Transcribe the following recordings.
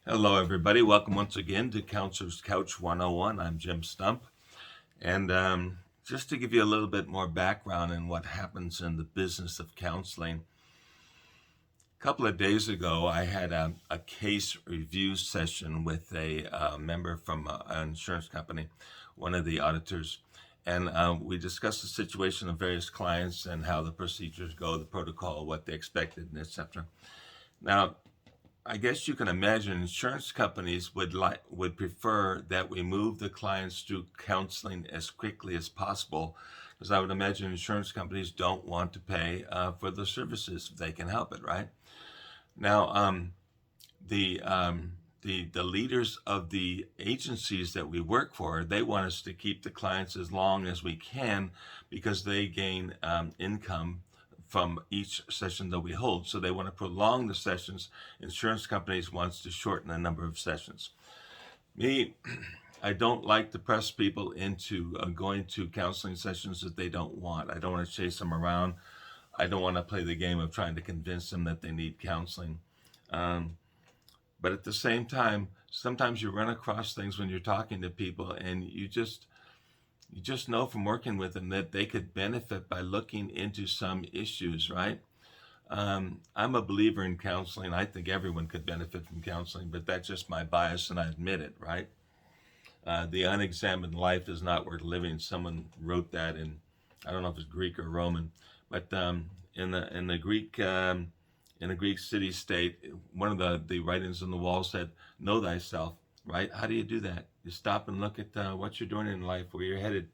Hello, everybody. Welcome once again to Counselor's Couch 101. I'm Jim Stump. And just to give you a little bit more background in what happens in the business of counseling, a couple of days ago, I had a case review session with a member from an insurance company, one of the auditors. And we discussed the situation of various clients and how the procedures go, the protocol, what they expected, and etc. Now, I guess you can imagine insurance companies would prefer that we move the clients through counseling as quickly as possible, because I would imagine insurance companies don't want to pay for the services if they can help it, right? Now, the the leaders of the agencies that we work for, they want us to keep the clients as long as we can because they gain income from each session that we hold. So they want to prolong the sessions. Insurance companies wants to shorten the number of sessions. Me, I don't like to press people into going to counseling sessions that they don't want. I don't want to chase them around. I don't want to play the game of trying to convince them that they need counseling. Um, but at the same time, sometimes you run across things when you're talking to people, and you just know from working with them that they could benefit by looking into some issues, right? I'm a believer in counseling. I think everyone could benefit from counseling, but that's just my bias, and I admit it, right? The unexamined life is not worth living. Someone wrote that in, I don't know if it's Greek or Roman, but in the Greek city state, one of the writings on the wall said, "Know thyself." Right? How do you do that? You stop and look at what you're doing in life, where you're headed,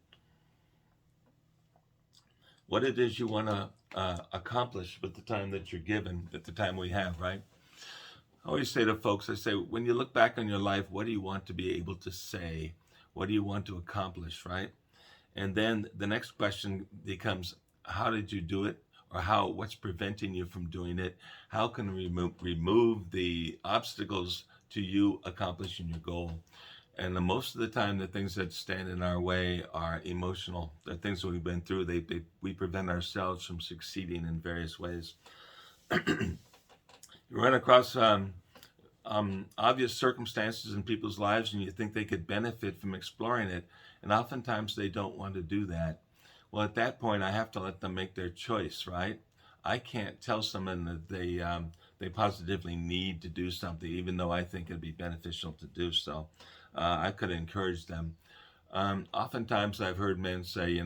what it is you want to accomplish with the time that you're given, at the time we have, right? I always say to folks, I say, when you look back on your life, what do you want to be able to say? What do you want to accomplish, right? And then the next question becomes, how did you do it? Or what's preventing you from doing it? How can we remove the obstacles to you accomplishing your goal? And most of the time, the things that stand in our way are emotional. The things that we've been through, we prevent ourselves from succeeding in various ways. You run across obvious circumstances in people's lives and you think they could benefit from exploring it. And oftentimes they don't want to do that. Well, at that point, I have to let them make their choice, right? I can't tell someone that they positively need to do something, even though I think it'd be beneficial to do so. I could encourage them. Oftentimes, I've heard men say,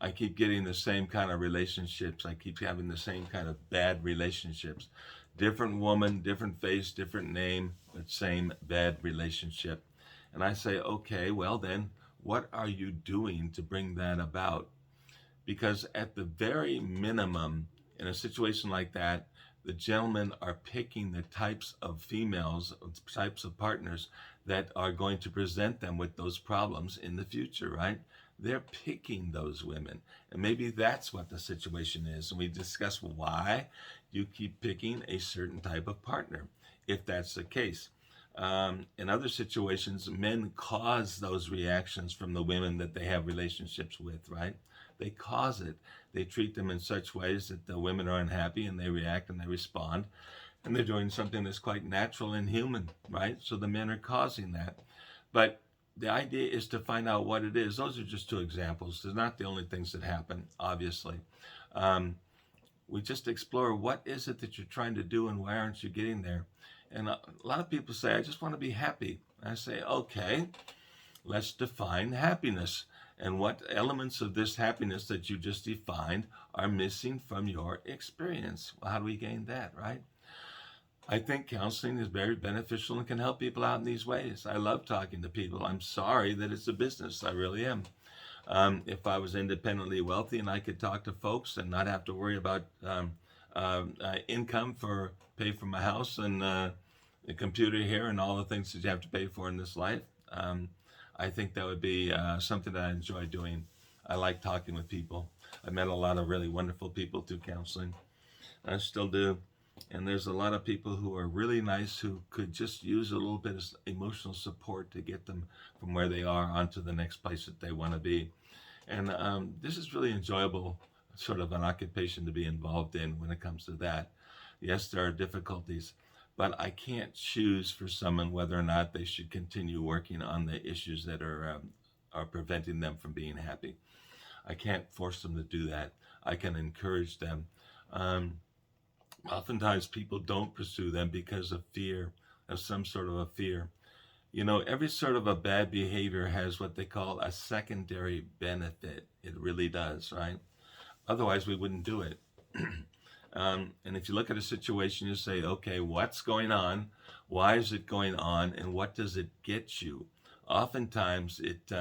I keep getting the same kind of relationships. I keep having the same kind of bad relationships. Different woman, different face, different name, but same bad relationship. And I say, okay, well then, what are you doing to bring that about? Because at the very minimum, in a situation like that, the gentlemen are picking the types of females, types of partners that are going to present them with those problems in the future, right? They're picking those women. And maybe that's what the situation is. And we discuss why you keep picking a certain type of partner, if that's the case. In other situations, men cause those reactions from the women that they have relationships with, right? They cause it. They treat them in such ways that the women are unhappy and they react and they respond. And they're doing something that's quite natural and human, right? So the men are causing that. But the idea is to find out what it is. Those are just two examples. They're not the only things that happen, obviously. Um, we just explore what is it that you're trying to do and why aren't you getting there? And a lot of people say, I just want to be happy. I say, okay, let's define happiness. And what elements of this happiness that you just defined are missing from your experience? Well, how do we gain that, right? I think counseling is very beneficial and can help people out in these ways. I love talking to people. I'm sorry that it's a business. I really am. If I was independently wealthy and I could talk to folks and not have to worry about income for pay for my house and the computer here and all the things that you have to pay for in this life, I think that would be something that I enjoy doing. I like talking with people. I met a lot of really wonderful people through counseling. I still do. And there's a lot of people who are really nice who could just use a little bit of emotional support to get them from where they are onto the next place that they want to be. And this is really enjoyable, sort of an occupation to be involved in when it comes to that. Yes, there are difficulties, but I can't choose for someone whether or not they should continue working on the issues that are preventing them from being happy. I can't force them to do that. I can encourage them. Um, Oftentimes, people don't pursue them because of fear, of some sort of a fear. You know, every sort of a bad behavior has what they call a secondary benefit. It really does, right? Otherwise, we wouldn't do it. And if you look at a situation, you say, okay, what's going on? Why is it going on? And what does it get you? Oftentimes, it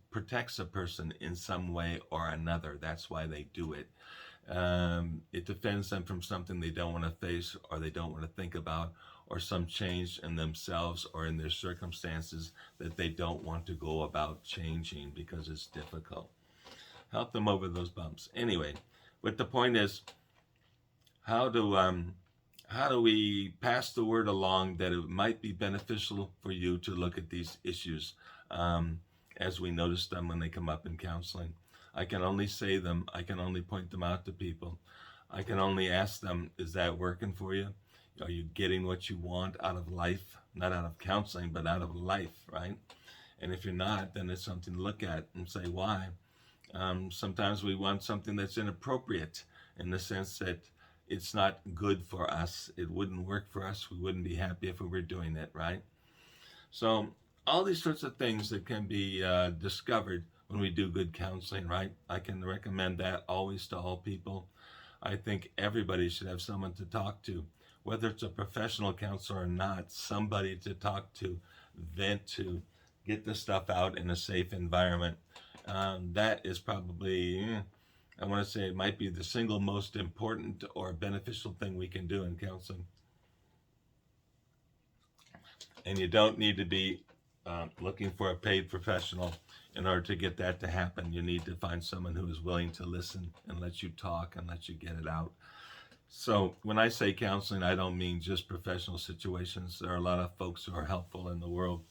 protects a person in some way or another. That's why they do it. It defends them from something they don't want to face or they don't want to think about, or some change in themselves or in their circumstances that they don't want to go about changing because it's difficult. Help them over those bumps. Anyway, but the point is, how do we pass the word along that it might be beneficial for you to look at these issues as we notice them when they come up in counseling? I can only say them. I can only point them out to people. I can only ask them, is that working for you? Are you getting what you want out of life? Not out of counseling, but out of life, right? And if you're not, then it's something to look at and say why. Sometimes we want something that's inappropriate in the sense that it's not good for us. It wouldn't work for us. We wouldn't be happy if we were doing it, right? So all these sorts of things that can be discovered when we do good counseling, right? I can recommend that always to all people. I think everybody should have someone to talk to, whether it's a professional counselor or not, somebody to talk to, vent to, get the stuff out in a safe environment. That is probably, I want to say it might be the single most important or beneficial thing we can do in counseling. And you don't need to be looking for a paid professional in order to get that to happen. You need to find someone who is willing to listen and let you talk and let you get it out. So when I say counseling, I don't mean just professional situations. There are a lot of folks who are helpful in the world.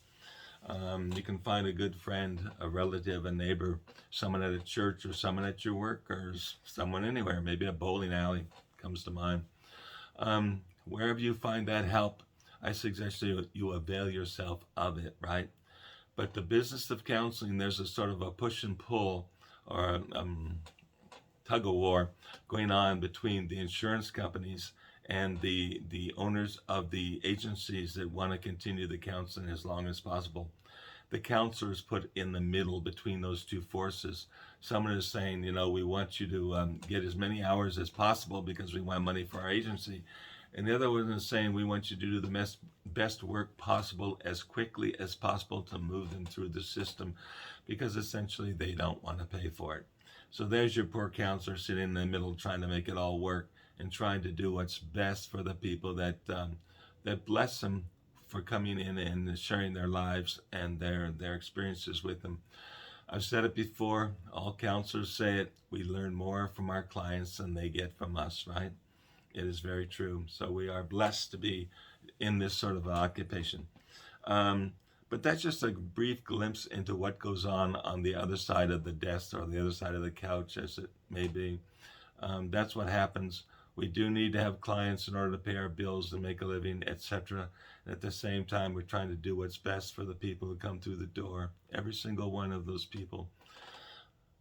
You can find a good friend, a relative, a neighbor, someone at a church or someone at your work or someone anywhere, maybe a bowling alley comes to mind. Wherever you find that help, I suggest you avail yourself of it, right? But the business of counseling, there's a sort of a push and pull or tug of war going on between the insurance companies and the owners of the agencies that want to continue the counseling as long as possible. The counselor is put in the middle between those two forces. Someone is saying, you know, we want you to get as many hours as possible because we want money for our agency. And the other one is saying, we want you to do the best work possible as quickly as possible to move them through the system because essentially they don't want to pay for it. So there's your poor counselor sitting in the middle trying to make it all work and trying to do what's best for the people that bless them for coming in and sharing their lives and their experiences with them. I've said it before, all counselors say it, we learn more from our clients than they get from us, right? It is very true. So we are blessed to be in this sort of occupation. But that's just a brief glimpse into what goes on the other side of the desk or the other side of the couch, as it may be. That's what happens. We do need to have clients in order to pay our bills and make a living, etc. And at the same time, we're trying to do what's best for the people who come through the door, every single one of those people.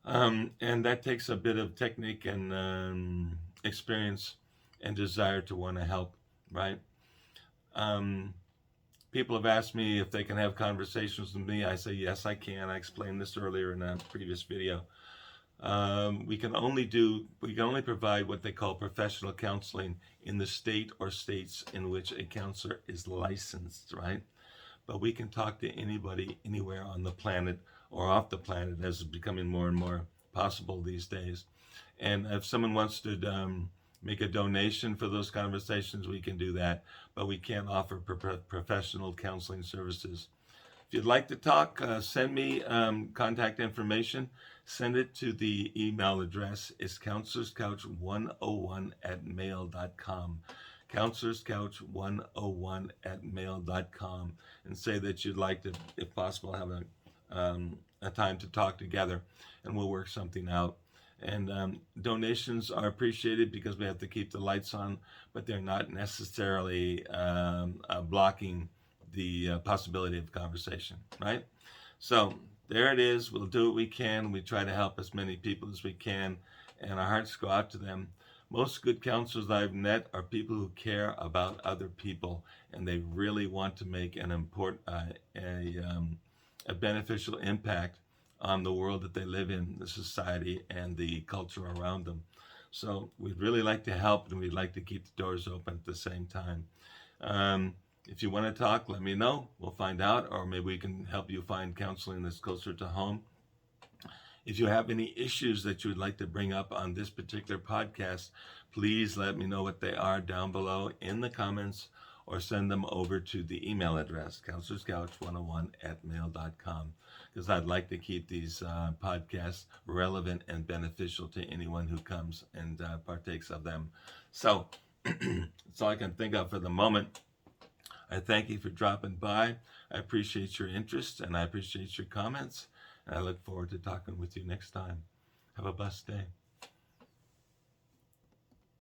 And that takes a bit of technique and experience and desire to want to help, right? People have asked me if they can have conversations with me. I say, yes, I can. I explained this earlier in a previous video. We can only provide what they call professional counseling in the state or states in which a counselor is licensed, right? But we can talk to anybody anywhere on the planet or off the planet, as is becoming more and more possible these days. And if someone wants to make a donation for those conversations, we can do that, but we can't offer professional counseling services. If you'd like to talk, send me contact information. Send it to the email address. It's counselorscouch101@mail.com. counselorscouch101@mail.com, and say that you'd like to, if possible, have a time to talk together, and we'll work something out. And donations are appreciated because we have to keep the lights on, but they're not necessarily blocking the possibility of conversation, right? So there it is. We'll do what we can. We try to help as many people as we can, and our hearts go out to them. Most good counselors I've met are people who care about other people, and they really want to make an a beneficial impact on the world that they live in, the society, and the culture around them. So we'd really like to help, and we'd like to keep the doors open at the same time. If you want to talk, let me know. We'll find out, or maybe we can help you find counseling that's closer to home. If you have any issues that you would like to bring up on this particular podcast, please let me know what they are down below in the comments, or send them over to the email address, counselorscouch101@mail.com, because I'd like to keep these podcasts relevant and beneficial to anyone who comes and partakes of them. So that's all I can think of for the moment. I thank you for dropping by. I appreciate your interest, and I appreciate your comments, and I look forward to talking with you next time. Have a blessed day.